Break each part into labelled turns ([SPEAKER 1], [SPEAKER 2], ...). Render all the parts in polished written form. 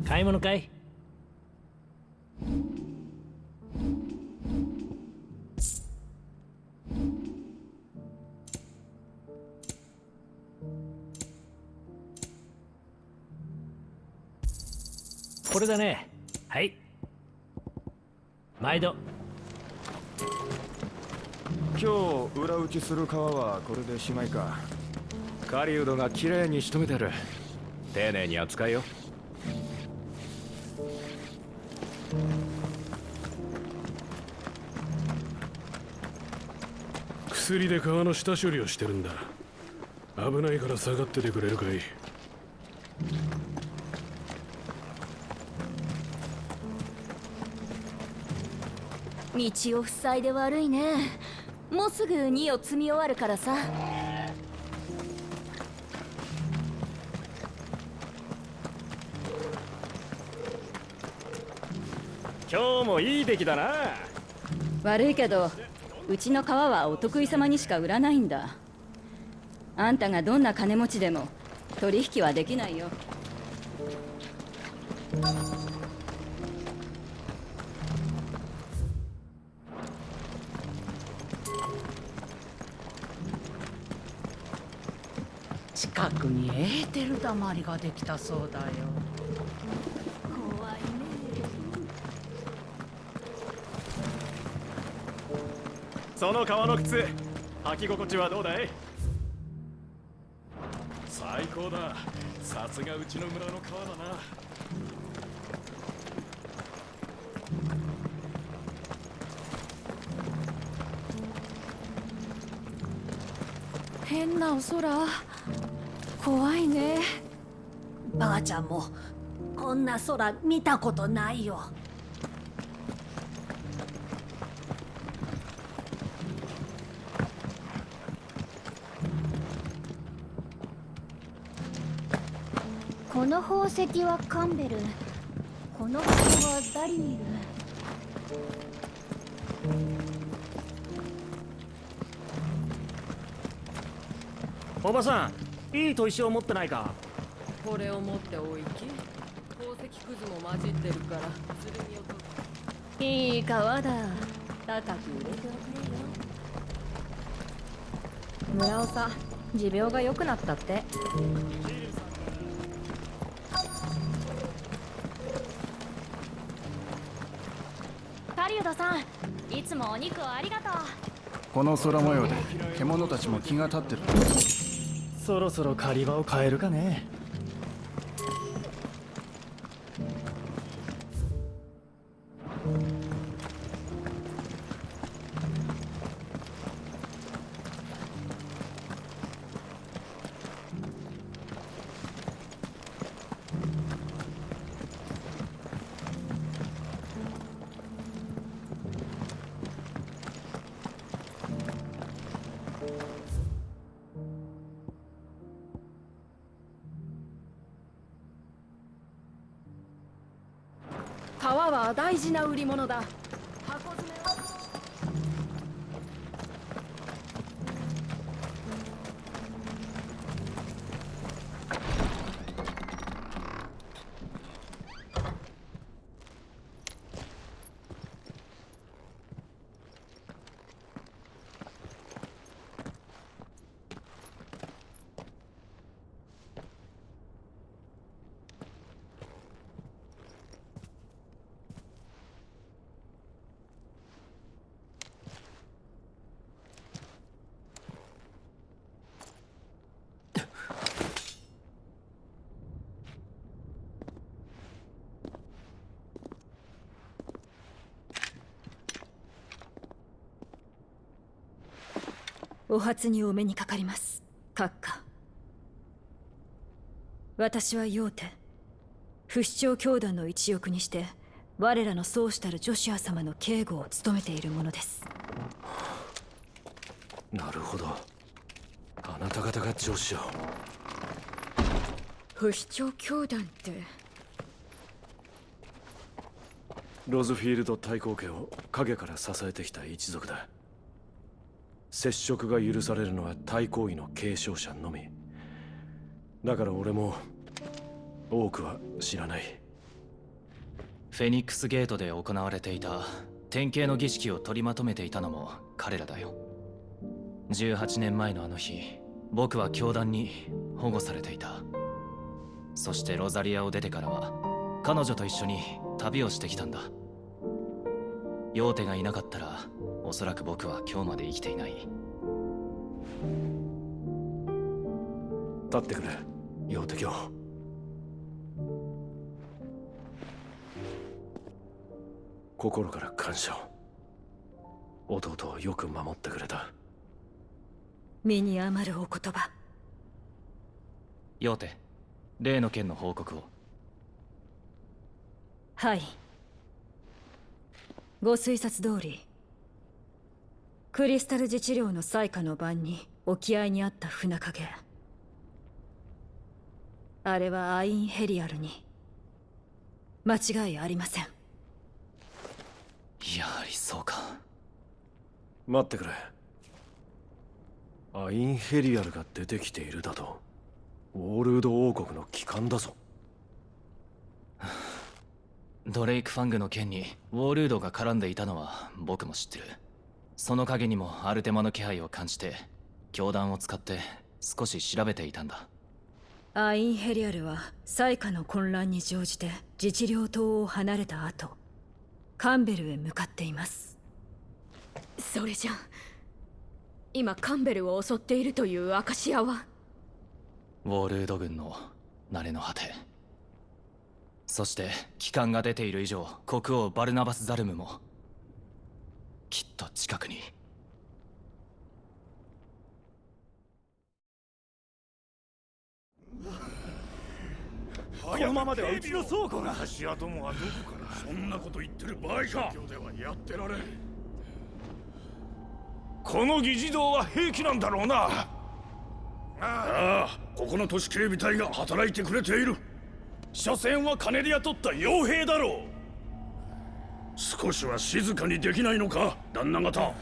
[SPEAKER 1] 買い物かい？これだね。はい。毎度。
[SPEAKER 2] 今日裏打ちする川はこれでしまいか。狩人がきれいに仕留めてる。丁寧に扱いよ。
[SPEAKER 3] 薬で川の下処理をしてるんだ。危ないから下がっててくれるかい？
[SPEAKER 4] 道を塞いで悪いね。もうすぐ2を積み終わるからさ。
[SPEAKER 2] 今日もいい出来だな。
[SPEAKER 5] 悪いけど、うちの川はお得意様にしか売らないんだ。あんたがどんな金持ちでも取引はできないよ。
[SPEAKER 6] 近くにエーテルだまりができたそうだよ。
[SPEAKER 4] 怖いね。
[SPEAKER 2] その革の靴、履き心地はどうだい？
[SPEAKER 3] 最高だ。さすがうちの村の川だな。
[SPEAKER 4] 変なお空。怖いね。
[SPEAKER 6] ばあちゃんもこんな空見たことないよ。
[SPEAKER 4] この宝石はカンベル。この箱はダリミル。
[SPEAKER 1] おばさん、いい砥石を持ってないか？
[SPEAKER 7] これを持っておいき。宝石くずも混じってるから剣を取る。
[SPEAKER 4] いい川だ。
[SPEAKER 5] 高く売れておくれよ。
[SPEAKER 8] 村尾さ、持病が良くなったって。
[SPEAKER 4] 狩人さん、いつもお肉をありがとう。
[SPEAKER 9] この空模様で獣たちも気が立ってる。
[SPEAKER 1] そろそろ狩り場を変えるかね。
[SPEAKER 7] 川は大事な売り物だ。箱詰めは
[SPEAKER 4] お初にお目にかかります、閣下。私はヨーテ、不死鳥教団の一翼にして我らの宗主たるジョシュア様の警護を務めているものです。
[SPEAKER 3] なるほど。あなた方がジョシュアを。
[SPEAKER 4] 不死鳥教団って。
[SPEAKER 3] ロズフィールド太閤家を陰から支えてきた一族だ。接触が許されるのは太閤位の継承者のみ。だから俺も多くは知らない。
[SPEAKER 10] フェニックスゲートで行われていた典型の儀式を取りまとめていたのも彼らだよ。18年前のあの日、僕は教団に保護されていた。そしてロザリアを出てからは彼女と一緒に旅をしてきたんだ。ヨーテがいなかったらおそらく僕は今日まで生きていない。
[SPEAKER 3] 立ってくれ、ヨーテ教。心から感謝を。弟をよく守ってくれた。
[SPEAKER 4] 身に余るお言葉。
[SPEAKER 10] ヨーテ、例の件の報告を。
[SPEAKER 4] はい。ご推察通り、クリスタル自治領の災禍の晩に沖合にあった船影。あれはアインヘリアルに間違いありません。
[SPEAKER 10] やはりそうか。
[SPEAKER 3] 待ってくれ。アインヘリアルが出てきているだと。ウォールード王国の旗艦だぞ。
[SPEAKER 10] ドレイク・ファングの件にウォールードが絡んでいたのは僕も知ってる。その陰にもアルテマの気配を感じて教団を使って少し調べていたんだ。
[SPEAKER 4] アインヘリアルは災禍の混乱に乗じて自治領島を離れた後、カンベルへ向かっています。
[SPEAKER 8] それじゃ今カンベルを襲っているというアカシアは
[SPEAKER 10] ウォールード軍の慣れの果て。そして旗艦が出ている以上、国王バルナバス・ザルムもきっと近くに。
[SPEAKER 2] このままではうちの倉庫が。
[SPEAKER 3] 足跡もはどこから。そんなこと言ってる場合か。ではやってられん。
[SPEAKER 2] この議事堂は兵器なんだろうな。
[SPEAKER 3] ああ、ここの都市警備隊が働いてくれている。所詮は金で雇った傭兵だろう。少しは静かにできないのか、旦那方。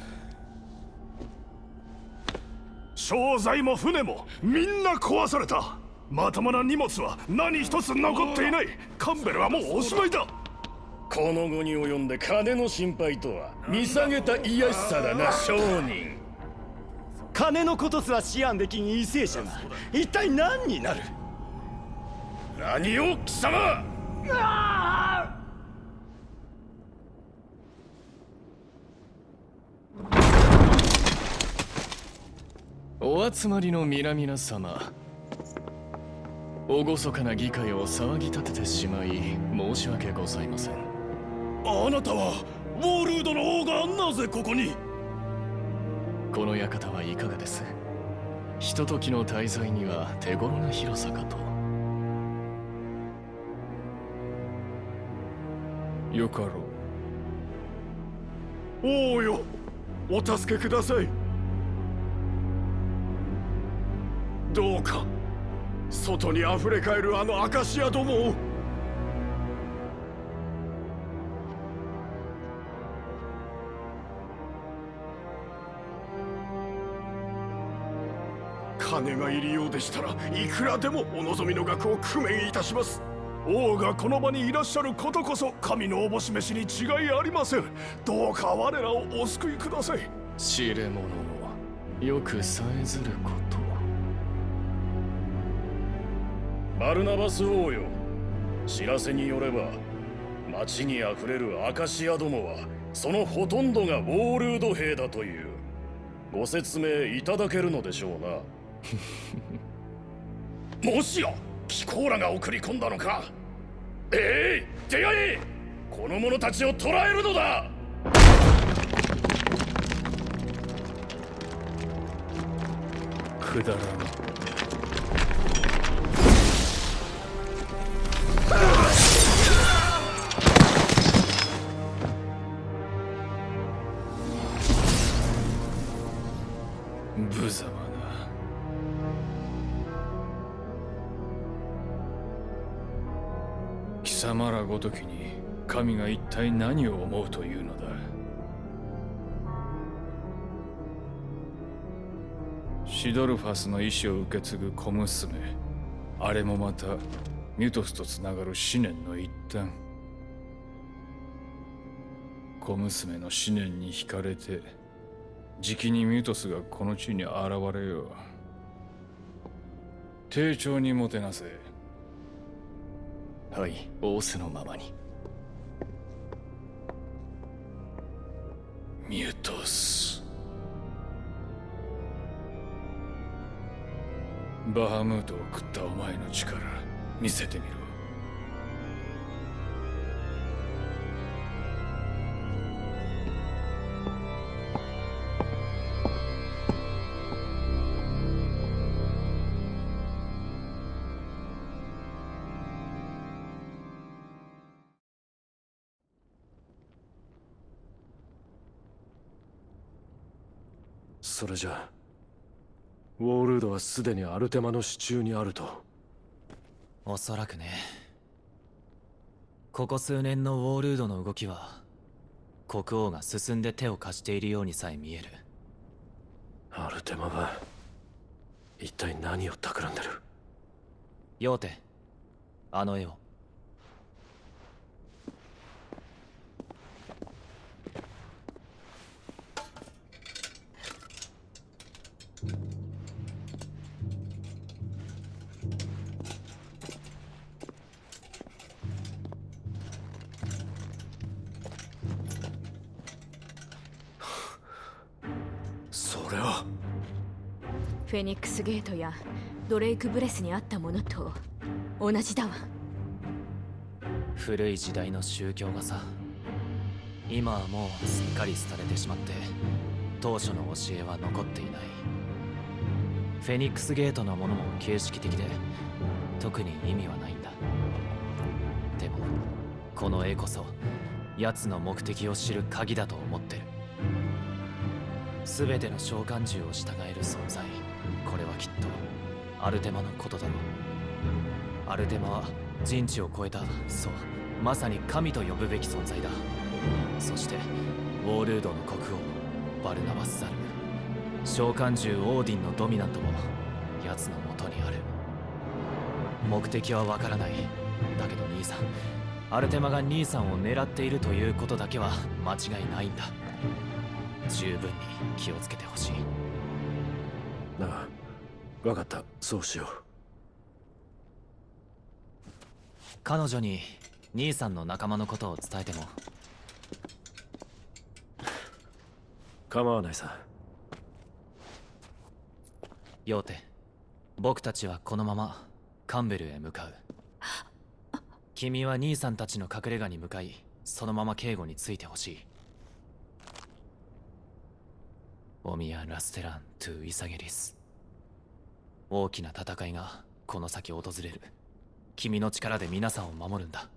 [SPEAKER 2] 商材も船もみんな壊された。まともな荷物は何一つ残っていない。カンベルはもうおしまいだ。
[SPEAKER 3] この後に及んで金の心配とは見下げた卑しさだな、商人。
[SPEAKER 2] 金のことすら思案できん為政者が一体何になる。
[SPEAKER 3] 何を貴様。
[SPEAKER 11] お集まりの皆々様、厳かな議会を騒ぎ立ててしまい申し訳ございません。
[SPEAKER 3] あなたはウォールードの王がなぜここに。
[SPEAKER 11] この館はいかがです？ひとときの滞在には手頃な広さかと。
[SPEAKER 3] よかろ
[SPEAKER 2] う。王よ、お助けください。どうか外にあふれかえるあのアカシアどもを。金が入りようでしたらいくらでもお望みの額を工面いたします。王がこの場にいらっしゃることこそ神のおぼし飯に違いありません。どうか我らをお救いください。
[SPEAKER 11] 知れ者をよくさえずること。
[SPEAKER 3] バルナバス王よ、知らせによれば町にあふれるアカシアどもはそのほとんどがウォールード兵だという。ご説明いただけるのでしょうな。もしや貴公らが送り込んだのか。出会え、この者たちを捕らえるのだ。
[SPEAKER 2] くだらん。
[SPEAKER 11] 無様な。貴様らごときに神が一体何を思うというのだ。
[SPEAKER 9] シドルファスの意志を受け継ぐ小娘、あれもまたミュトスとつながる思念の一端。小娘の思念に惹かれて、じきにミュトスがこの地に現れよう。丁重にもてなせ。
[SPEAKER 11] はい、仰せのままに。
[SPEAKER 9] ミュトス。バハムートを食ったお前の力見せてみろ。
[SPEAKER 12] それじゃあウォールードはすでにアルテマの手中にあると。
[SPEAKER 10] おそらくね。ここ数年のウォールードの動きは国王が進んで手を貸しているようにさえ見える。
[SPEAKER 12] アルテマは一体何を企んでる？
[SPEAKER 10] ヨーテ、あの絵を。
[SPEAKER 12] それは
[SPEAKER 8] フェニックスゲートやドレイクブレスにあったものと同じだわ。
[SPEAKER 10] 古い時代の宗教がさ、今はもうすっかり廃れてしまって当初の教えは残っていない。フェニックスゲートのものも形式的で特に意味はないんだ。でもこの絵こそ奴の目的を知る鍵だと思ってる。全ての召喚獣を従える存在、これはきっとアルテマのことだろう。アルテマは人知を超えた、そう、まさに神と呼ぶべき存在だ。そしてウォールードの国王バルナバス・ザルム、召喚獣オーディンのドミナントも奴のもとにある。目的はわからない。だけど兄さん、アルテマが兄さんを狙っているということだけは間違いないんだ。十分に気をつけてほしい。
[SPEAKER 12] なあ、分かった、そうしよう。
[SPEAKER 10] 彼女に兄さんの仲間のことを伝えても。
[SPEAKER 12] 構わないさ。
[SPEAKER 10] ヨーテ、僕たちはこのままカンベルへ向かう。君は兄さんたちの隠れ家に向かい、そのまま警護についてほしい。オミア・ラステラン・トゥ・イサゲリス。大きな戦いがこの先訪れる。君の力で皆さんを守るんだ。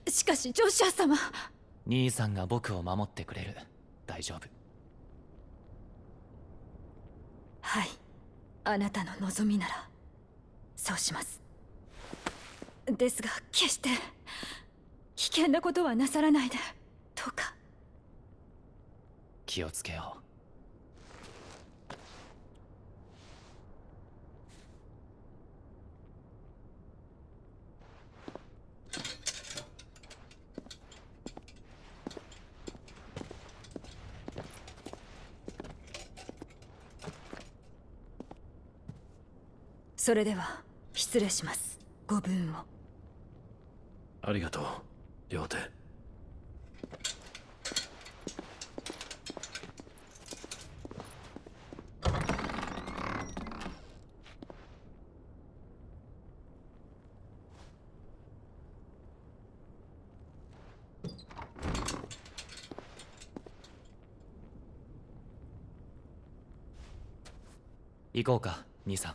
[SPEAKER 4] しかしジョシュア様。
[SPEAKER 10] 兄さんが僕を守ってくれる。大丈夫。
[SPEAKER 4] はい、あなたの望みならそうします。ですが決して危険なことはなさらないで、どうか。
[SPEAKER 10] 気をつけよう。
[SPEAKER 4] それでは失礼します。ご分を。
[SPEAKER 12] ありがとう、ヨーテ。
[SPEAKER 10] 行こうか、兄さん。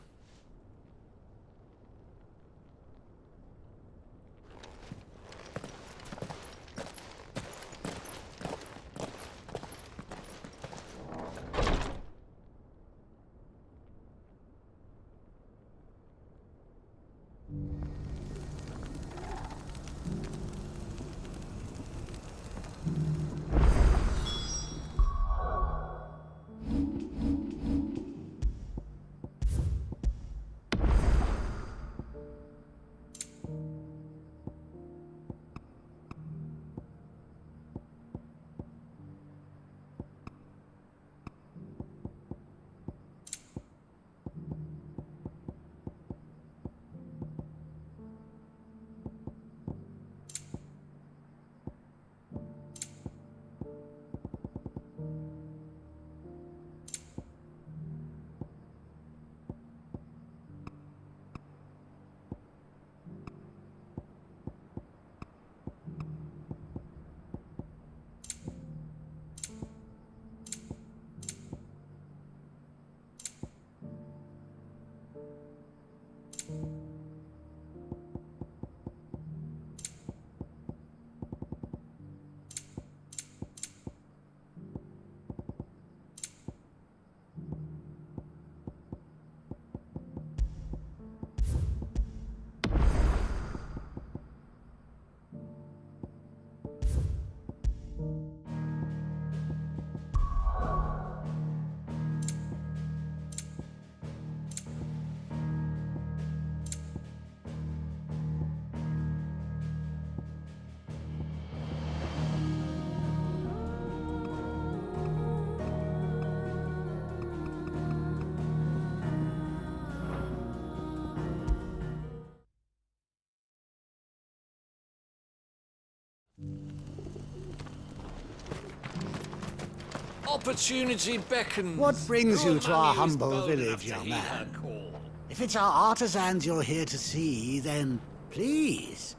[SPEAKER 13] Opportunity beckons.
[SPEAKER 14] What brings you to our
[SPEAKER 13] Money is
[SPEAKER 14] humble
[SPEAKER 13] bold
[SPEAKER 14] village,
[SPEAKER 13] enough to
[SPEAKER 14] young
[SPEAKER 13] heed her
[SPEAKER 14] man?
[SPEAKER 13] call.
[SPEAKER 14] If it's our artisans you're here to see, then please.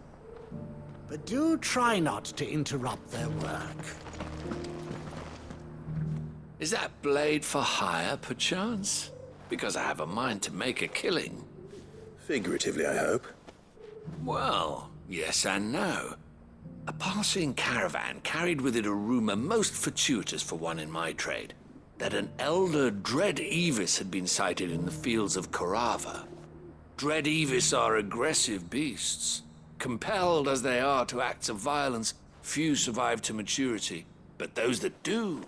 [SPEAKER 14] But do try not to interrupt their work.
[SPEAKER 13] Is that blade for hire, perchance? Because I have a mind to make a killing.
[SPEAKER 15] Figuratively, I hope.
[SPEAKER 13] Well, yes and no. A passing caravan carried with it a rumor most fortuitous for one in my trade, that an elder Dread Evis had been sighted in the fields of Carava. Dread Evis are aggressive beasts. Compelled as they are to acts of violence, few survive to maturity, but those that do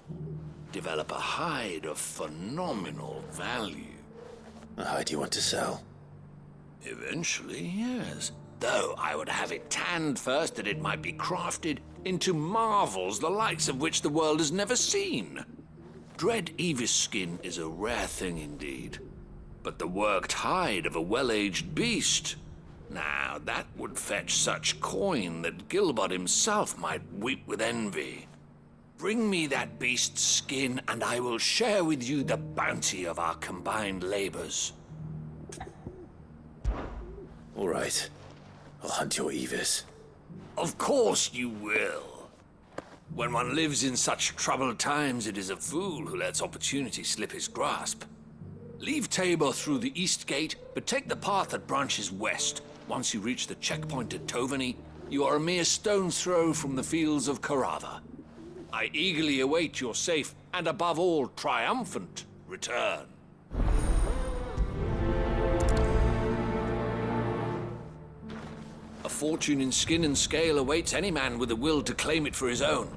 [SPEAKER 13] develop a hide of phenomenal value.
[SPEAKER 15] A hide you want to sell?
[SPEAKER 13] Eventually, yes. Though I would have it tanned first that it might be crafted into marvels the likes of which the world has never seen. Dread Evis skin is a rare thing indeed. But the worked hide of a well-aged beast, now that would fetch such coin that Gilbert himself might weep with envy. Bring me that beast's skin, and I will share with you the bounty of our combined labors.
[SPEAKER 15] All right. I'll hunt your Evis.
[SPEAKER 13] Of course you will. When one lives in such troubled times, it is a fool who lets opportunity slip his grasp. Leave Tabor through the east gate, but take the path that branches west. Once you reach the checkpoint at Tovany, you are a mere stone's throw from the fields of Carava. I eagerly await your safe, and above all, triumphant return. A fortune in skin and scale awaits any man with a will to claim it for his own.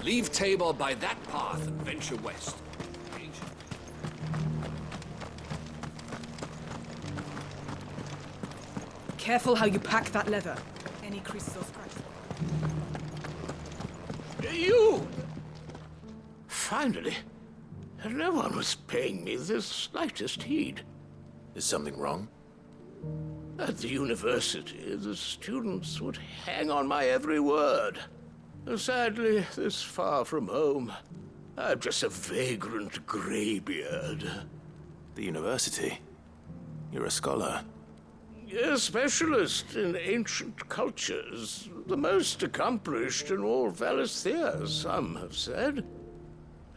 [SPEAKER 13] Leave Tabor by that path and venture west.
[SPEAKER 16] Careful how you pack that leather. Any creases or scratches.
[SPEAKER 17] You! Finally. No one was paying me the slightest heed.
[SPEAKER 15] Is something wrong?
[SPEAKER 17] At the university, the students would hang on my every word. Sadly, this far from home, I'm just a vagrant graybeard.
[SPEAKER 15] The university? You're a scholar.
[SPEAKER 17] A specialist in ancient cultures. The most accomplished in all Valisthea, some have said.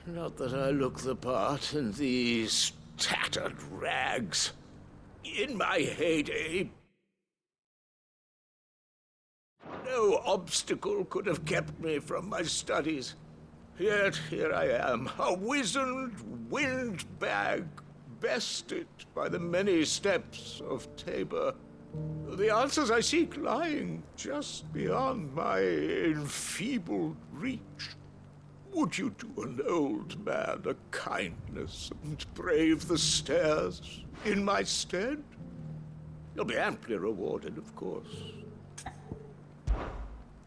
[SPEAKER 17] Not that I look the part in these tattered rags. In my heyday, no obstacle could have kept me from my studies. Yet here I am, a wizened windbag, bested by the many steps of Tabor. The answers I seek lying just beyond my enfeebled reach. Would you do an old man a kindness and brave the stairs in my stead? You'll be amply rewarded, of course.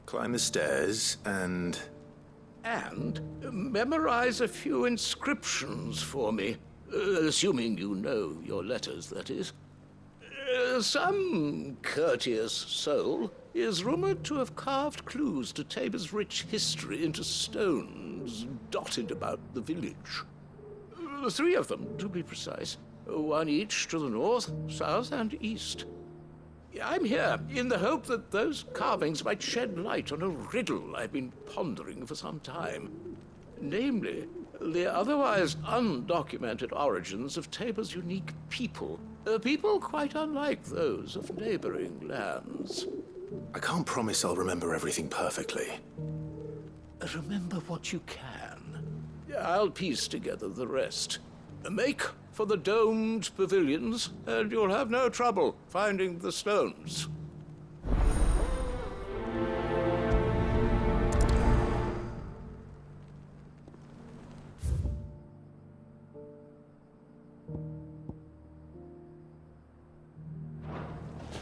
[SPEAKER 15] Climb the stairs and...
[SPEAKER 17] And memorize a few inscriptions for me, assuming you know your letters, that is. Some courteous soul is rumored to have carved clues to Tabor's rich history into stones dotted about the village. 3 of them, to be precise. 1 each to the north, south, and east. I'm here in the hope that those carvings might shed light on a riddle I've been pondering for some time. Namely, the otherwise undocumented origins of Tabor's unique people. People quite unlike those of neighboring lands.
[SPEAKER 15] I can't promise I'll remember everything perfectly.
[SPEAKER 17] Remember what you can. I'll piece together the rest. Make for the domed pavilions, and you'll have no trouble finding the stones.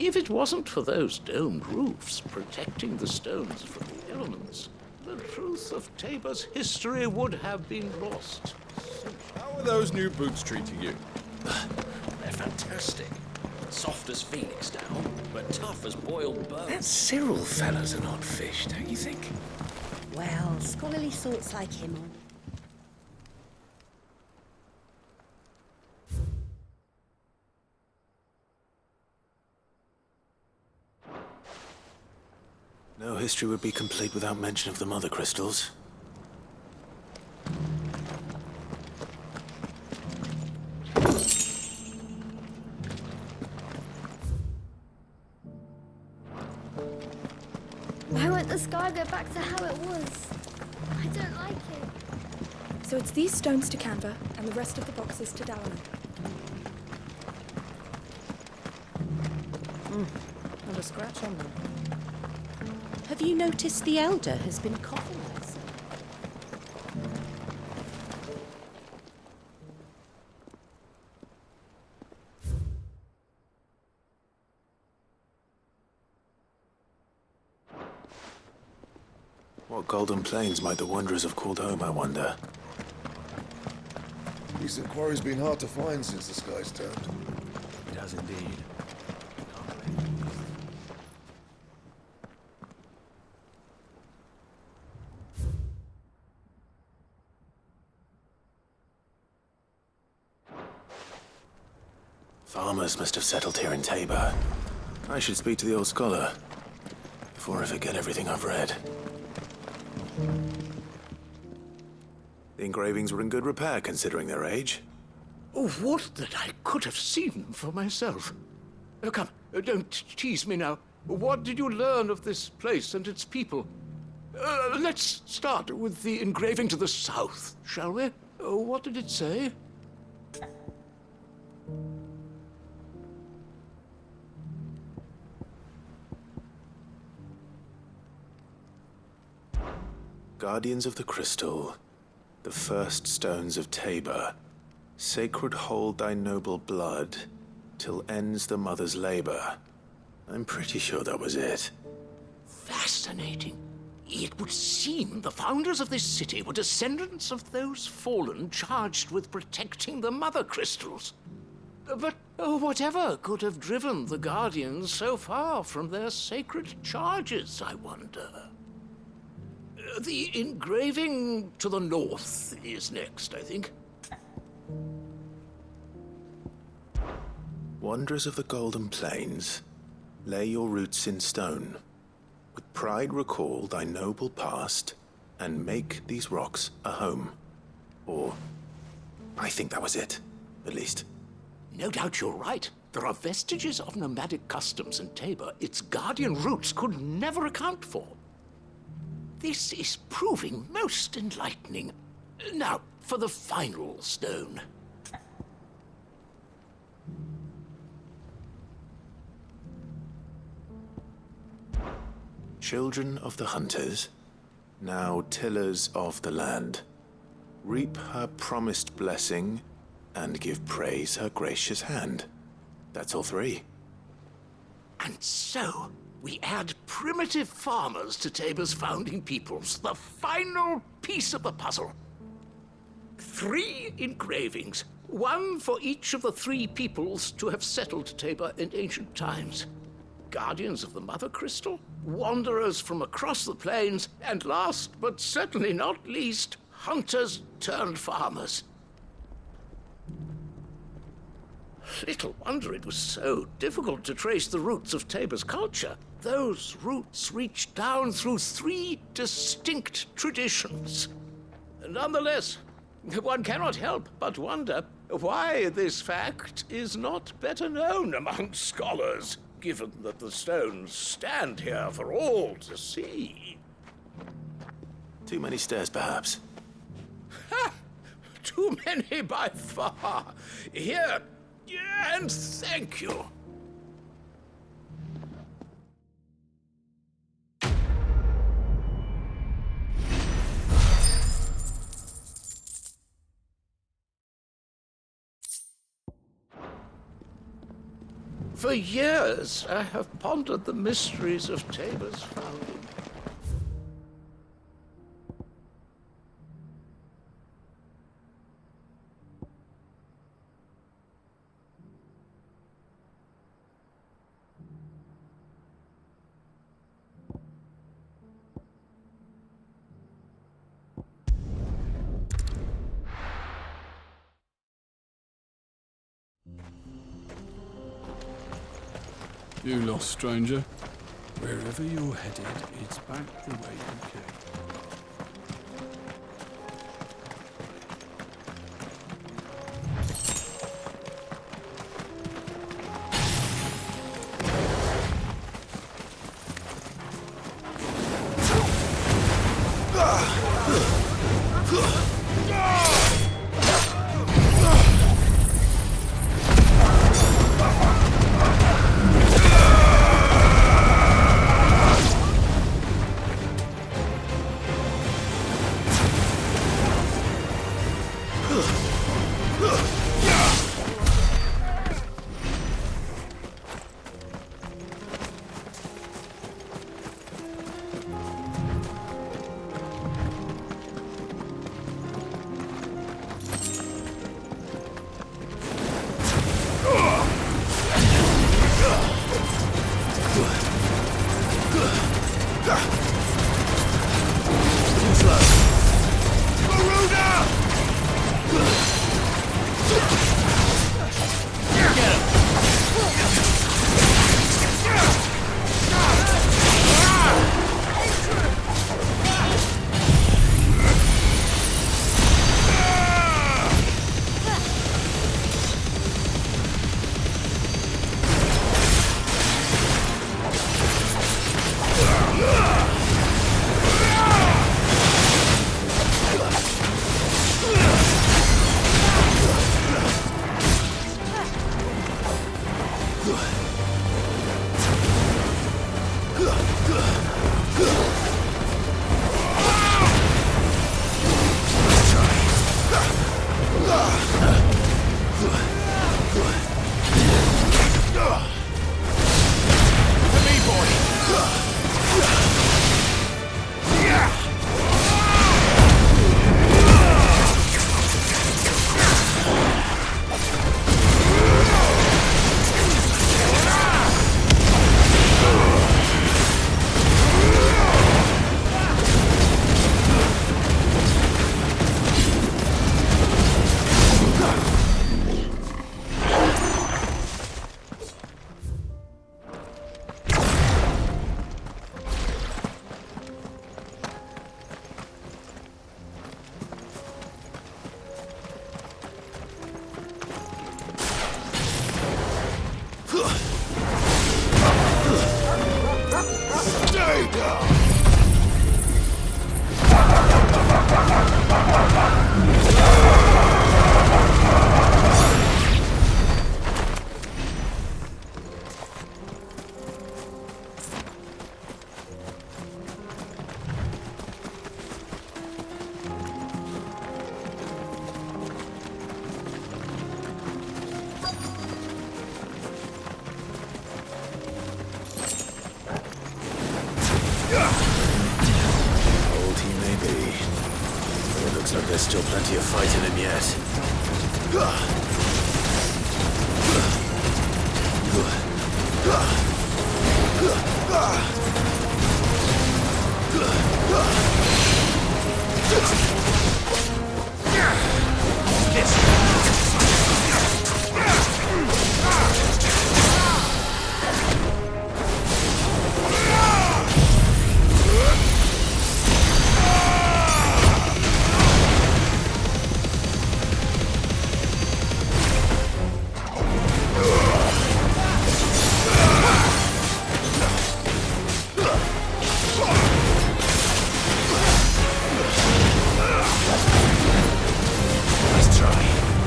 [SPEAKER 17] If it wasn't for those domed roofs protecting the stones from the elements, the truth of Tabor's history would have been lost.
[SPEAKER 18] How are those new boots treating you?
[SPEAKER 19] They're fantastic. Soft as phoenix down, but tough as boiled bones.
[SPEAKER 15] That Cyril fella's an odd fish, don't you think?
[SPEAKER 6] Well, scholarly sorts like him
[SPEAKER 15] No history would be complete without mention of the mother crystals.
[SPEAKER 20] Why won't the sky go back to how it was? I don't like it.
[SPEAKER 21] So it's these stones to Canva, and the rest of the boxes to Dalaran.
[SPEAKER 22] Not a scratch on them. Have you noticed the Elder has been coughing less?
[SPEAKER 15] What golden plains might the wanderers have called home, I wonder?
[SPEAKER 23] Recent quarry's been hard to find since the sky's turned.
[SPEAKER 15] It has indeed. Farmers must have settled here in Tabor. I should speak to the old scholar before I forget everything I've read. The engravings were in good repair considering their age.
[SPEAKER 17] Oh, what that I could have seen for myself. Come, don't tease me now. What did you learn of this place and its people? Let's start with the engraving to the south, shall we? What did it say?
[SPEAKER 15] Guardians of the Crystal, the first stones of Tabor, sacred hold thy noble blood, till ends the mother's labor. I'm pretty sure that was it.
[SPEAKER 17] Fascinating. It would seem the founders of this city were descendants of those fallen charged with protecting the mother crystals. But whatever could have driven the Guardians so far from their sacred charges, I wonder? The engraving to the north is next, I think.
[SPEAKER 15] Wanderers of the Golden Plains, lay your roots in stone. With pride recall thy noble past, and make these rocks a home. Or, I think that was it, at least.
[SPEAKER 17] No doubt you're right. There are vestiges of nomadic customs in Tabor its guardian roots could never account for. This is proving most enlightening. Now, for the final stone.
[SPEAKER 15] Children of the hunters, now tillers of the land, reap her promised blessing and give praise her gracious hand. That's all three.
[SPEAKER 17] And so, we add primitive farmers to Tabor's founding peoples, the final piece of the puzzle. 3 engravings, one for each of the 3 peoples to have settled Tabor in ancient times. Guardians of the Mother Crystal, wanderers from across the plains, and last but certainly not least, hunters turned farmers. Little wonder it was so difficult to trace the roots of Tabor's culture. Those roots reach down through 3 distinct traditions. Nonetheless, one cannot help but wonder why this fact is not better known among scholars, given that the stones stand here for all to see.
[SPEAKER 15] Too many stairs, perhaps.
[SPEAKER 17] Ha! Too many by far. Here, and thank you. For years, I have pondered the mysteries of Tabor's founding.
[SPEAKER 24] You lost, stranger.
[SPEAKER 2] Wherever you're headed, it's back the way you came.
[SPEAKER 15] There's still plenty of fight in him yet. Nice try.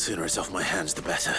[SPEAKER 15] sooner it's off my hands, the better.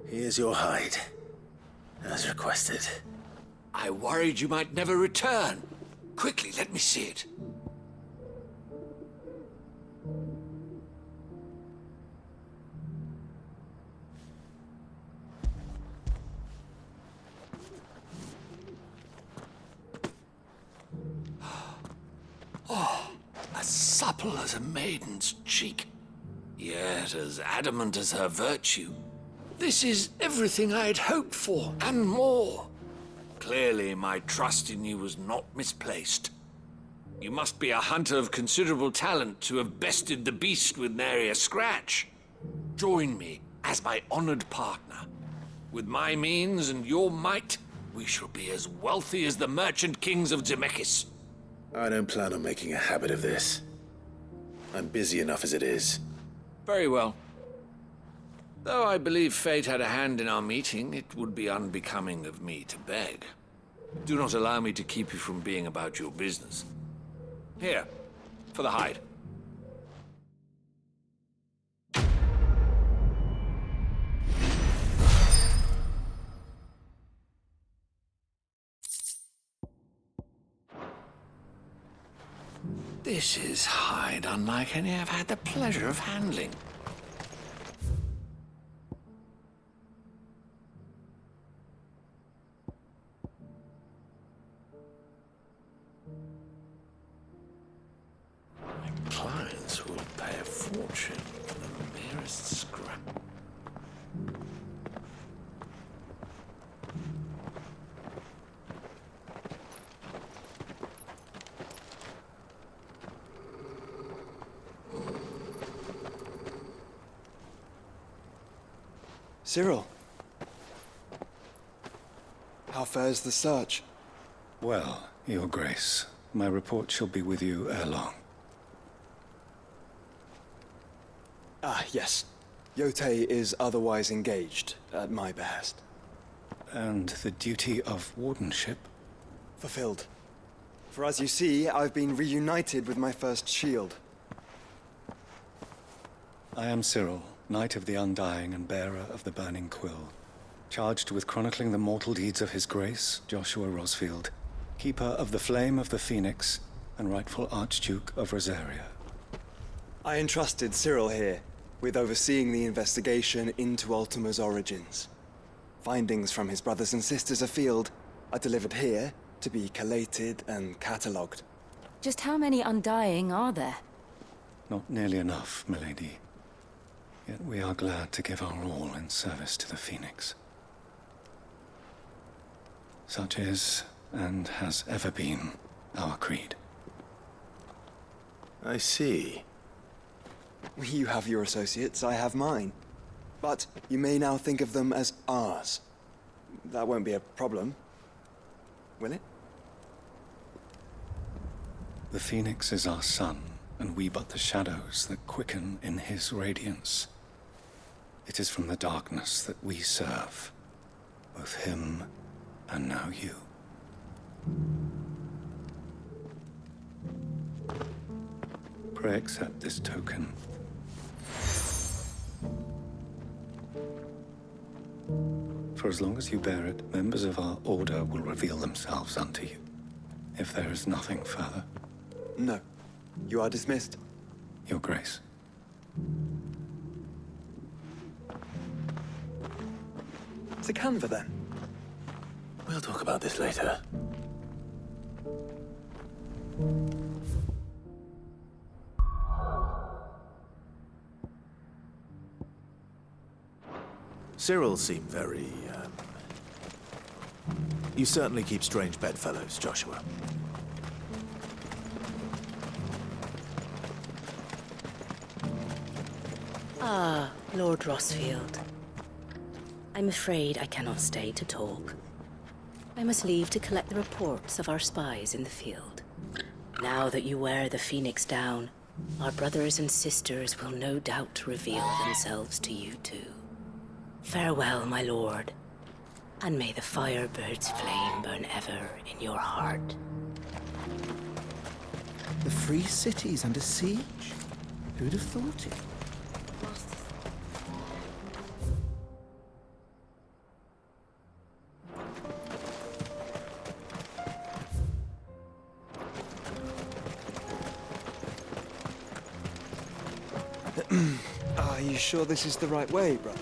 [SPEAKER 15] Here's your hide, as requested.
[SPEAKER 13] I worried you might never return. Quickly, let me see it. Oh, as supple as a maiden's cheek, yet as adamant as her virtue. This is everything I had hoped for, and more. Clearly, my trust in you was not misplaced. You must be a hunter of considerable talent to have bested the beast with nary a scratch. Join me as my honored partner. With my means and your might, we shall be as wealthy as the merchant kings of Zemeckis.
[SPEAKER 15] I don't plan on making a habit of this. I'm busy enough as it is.
[SPEAKER 13] Very well. Though I believe fate had a hand in our meeting, it would be unbecoming of me to beg. Do not allow me to keep you from being about your business. Here, for the hide. This is hide unlike any I've had the pleasure of handling. Clients will pay a fortune for the merest scrap.
[SPEAKER 1] Cyril, how fares the search?
[SPEAKER 5] Well, Your Grace, my report shall be with you ere long.
[SPEAKER 1] Ah, yes. Yotei is otherwise engaged, at my behest.
[SPEAKER 5] And the duty of wardenship?
[SPEAKER 1] Fulfilled. For as you see, I've been reunited with my first shield.
[SPEAKER 5] I am Cyril, Knight of the Undying and bearer of the Burning Quill, charged with chronicling the mortal deeds of His Grace, Joshua Rosfield, Keeper of the Flame of the Phoenix, and rightful Archduke of Rosaria.
[SPEAKER 1] I entrusted Cyril here with overseeing the investigation into Ultima's origins. Findings from his brothers and sisters afield are delivered here to be collated and catalogued.
[SPEAKER 22] Just how many Undying are there?
[SPEAKER 5] Not nearly enough, milady. Yet we are glad to give our all in service to the Phoenix. Such is, and has ever been, our creed.
[SPEAKER 15] I see.
[SPEAKER 1] You have your associates, I have mine. But you may now think of them as ours. That won't be a problem, will it?
[SPEAKER 5] The Phoenix is our sun, and we but the shadows that quicken in his radiance. It is from the darkness that we serve, both him and now you. Pray accept this token. For as long as you bear it, members of our order will reveal themselves unto you, if there is nothing further.
[SPEAKER 1] No, You are dismissed.
[SPEAKER 5] Your Grace.
[SPEAKER 1] To Canva, then?
[SPEAKER 15] We'll talk about this later. Cyril seemed very, You certainly keep strange bedfellows, Joshua.
[SPEAKER 3] Ah, Lord Rosfield. I'm afraid I cannot stay to talk. I must leave to collect the reports of our spies in the field. Now that you wear the Phoenix down, our brothers and sisters will no doubt reveal themselves to you too. Farewell, my lord, and may the Firebird's flame burn ever in your heart.
[SPEAKER 14] The Free City's under siege? Who'd have thought it?
[SPEAKER 1] Are you sure this is the right way, brother?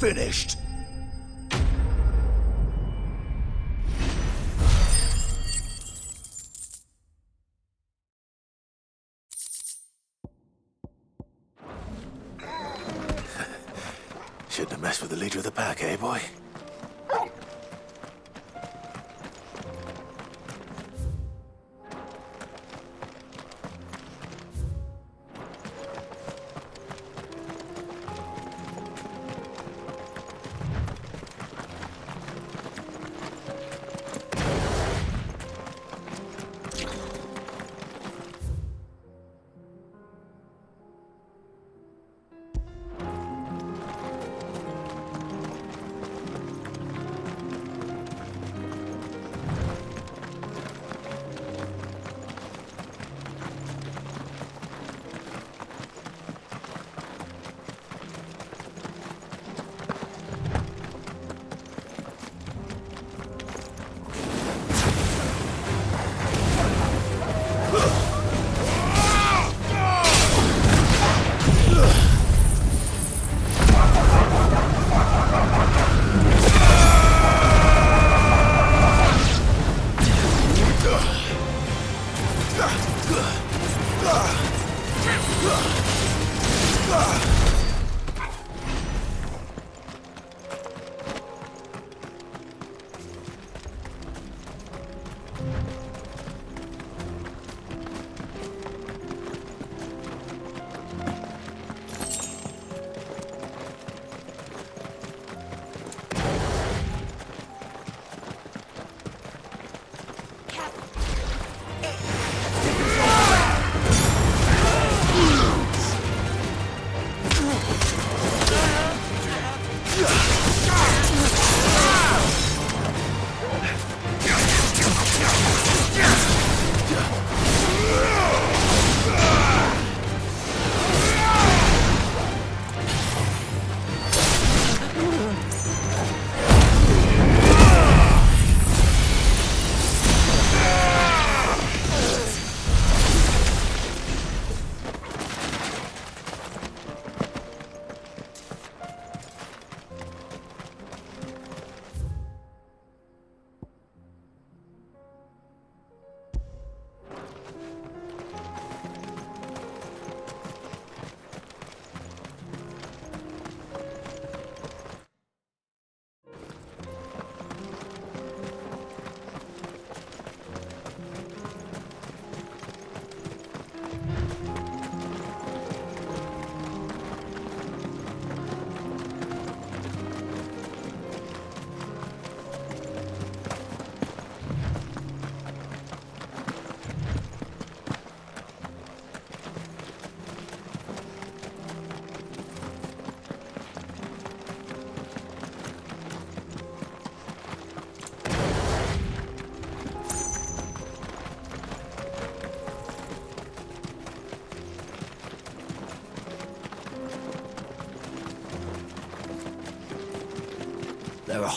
[SPEAKER 2] Finished.
[SPEAKER 15] Shouldn't have messed with the leader of the pack, eh, boy?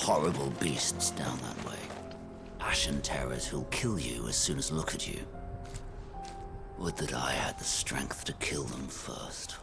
[SPEAKER 7] horrible beasts down that way. Ashen terrors who'll kill you as soon as look at you. Would that I had the strength to kill them first.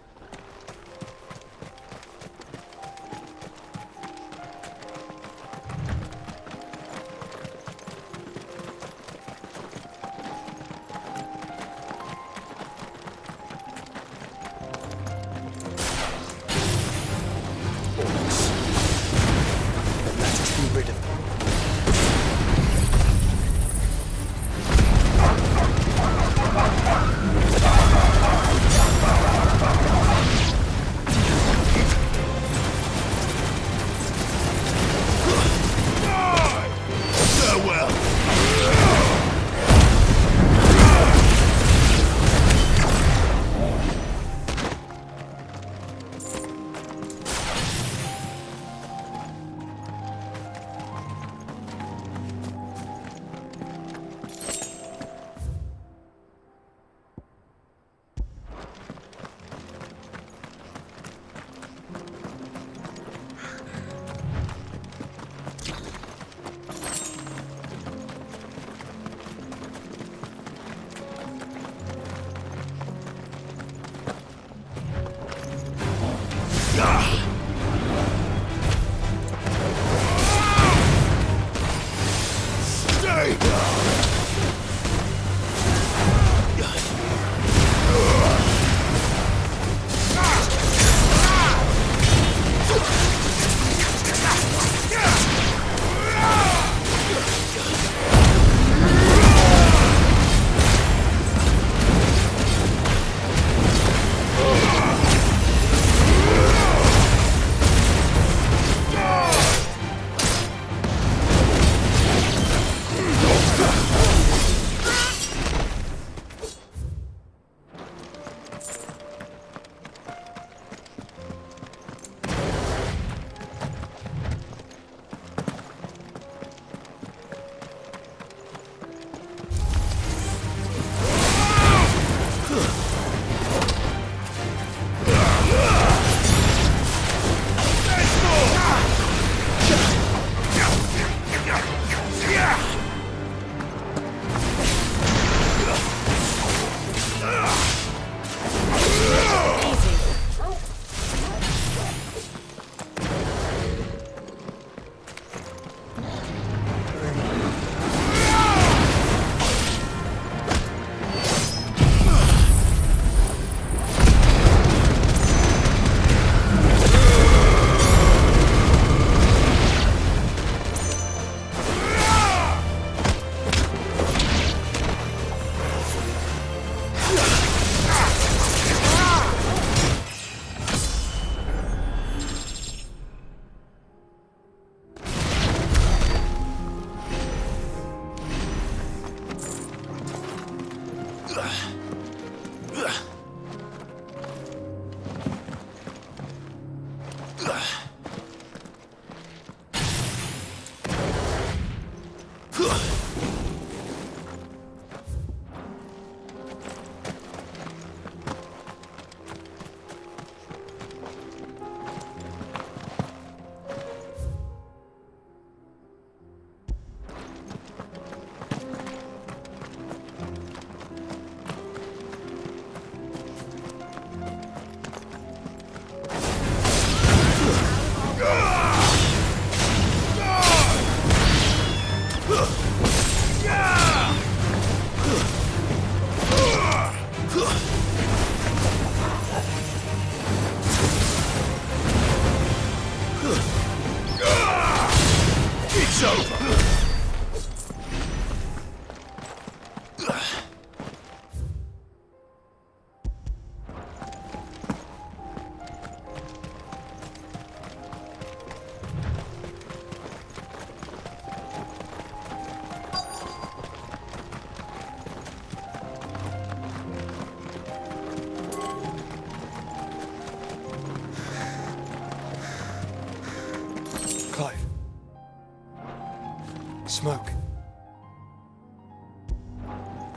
[SPEAKER 1] Smoke.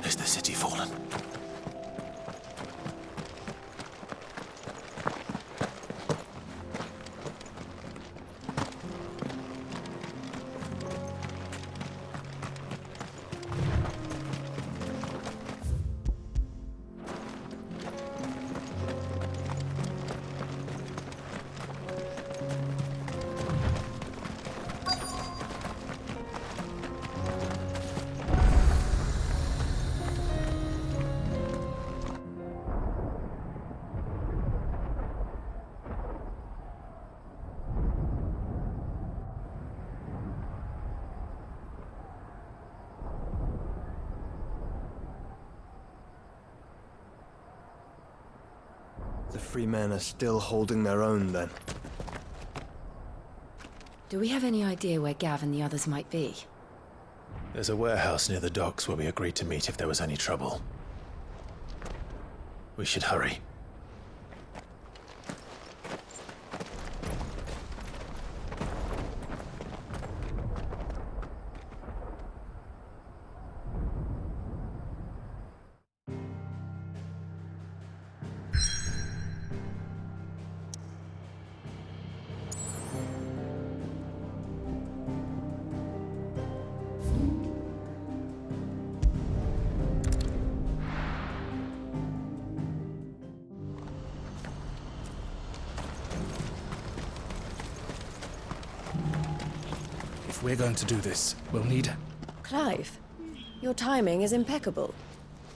[SPEAKER 15] Is the city fallen?
[SPEAKER 1] The free men are still holding their own, then.
[SPEAKER 3] Do we have any idea where Gav and the others might be?
[SPEAKER 15] There's a warehouse near the docks where we agreed to meet if there was any trouble. We should hurry.
[SPEAKER 8] If we're going to do this, we'll need...
[SPEAKER 21] Clive, your timing is impeccable.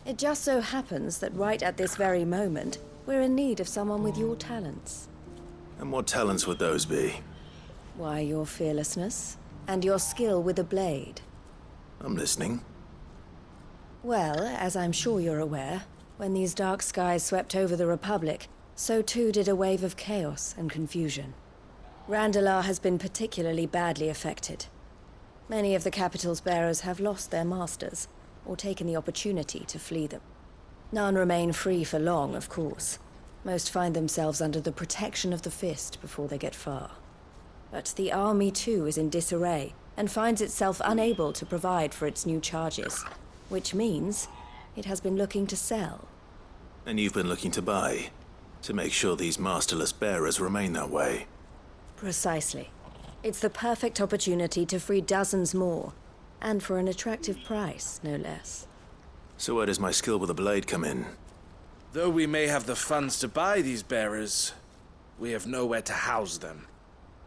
[SPEAKER 21] It just so happens that right at this very moment, we're in need of someone with your talents.
[SPEAKER 15] And what talents would those be?
[SPEAKER 21] Why, your fearlessness, and your skill with a blade.
[SPEAKER 15] I'm listening.
[SPEAKER 21] Well, as I'm sure you're aware, when these dark skies swept over the Republic, so too did a wave of chaos and confusion. Randalar has been particularly badly affected. Many of the capital's bearers have lost their masters, or taken the opportunity to flee them. None remain free for long, of course. Most find themselves under the protection of the Fist before they get far. But the army too is in disarray, and finds itself unable to provide for its new charges, which means it has been looking to sell.
[SPEAKER 15] And you've been looking to buy, to make sure these masterless bearers remain that way.
[SPEAKER 21] Precisely. It's the perfect opportunity to free dozens more, and for an attractive price, no less.
[SPEAKER 15] So where does my skill with a blade come in?
[SPEAKER 8] Though we may have the funds to buy these bearers, we have nowhere to house them.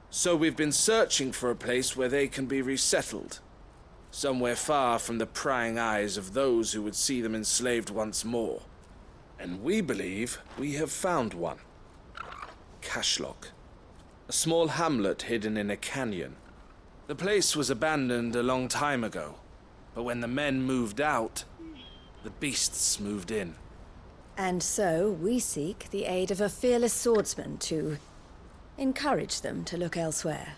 [SPEAKER 8] So we've been searching for a place where they can be resettled. Somewhere far from the prying eyes of those who would see them enslaved once more. And we believe we have found one. Cashlock. A small hamlet hidden in a canyon. The place was abandoned a long time ago, but when the men moved out, the beasts moved in.
[SPEAKER 21] And so we seek the aid of a fearless swordsman to encourage them to look elsewhere.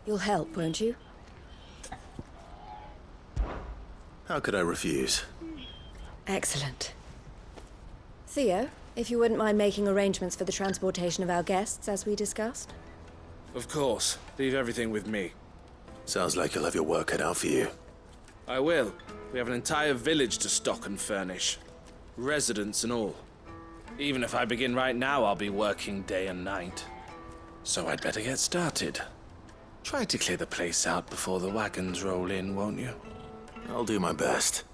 [SPEAKER 21] You'll help, won't you?
[SPEAKER 15] How could I refuse?
[SPEAKER 21] Excellent. Theo, if you wouldn't mind making arrangements for the transportation of our guests, as we discussed.
[SPEAKER 8] Of course. Leave everything with me.
[SPEAKER 15] Sounds like you'll have your work cut out for you.
[SPEAKER 8] I will. We have an entire village to stock and furnish. Residents and all. Even if I begin right now, I'll be working day and night. So I'd better get started. Try to clear the place out before the wagons roll in, won't you?
[SPEAKER 15] I'll do my best.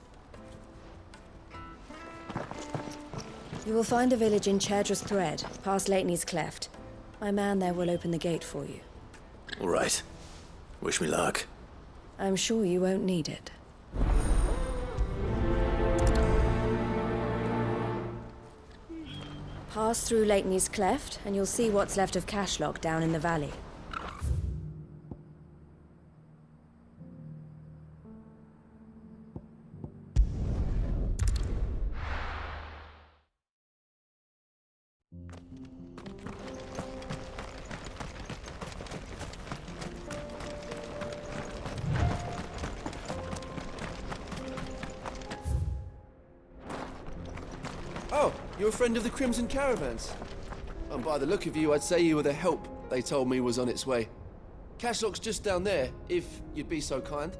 [SPEAKER 21] You will find a village in Chaidra's Thread, past Leitney's Cleft. My man there will open the gate for you.
[SPEAKER 15] All right. Wish me luck.
[SPEAKER 21] I'm sure you won't need it. Pass through Leitney's Cleft, and you'll see what's left of Cashlock down in the valley.
[SPEAKER 9] Oh, you're a friend of the Crimson Caravans. And by the look of you, I'd say you were the help they told me was on its way. Cashlock's just down there, if you'd be so kind.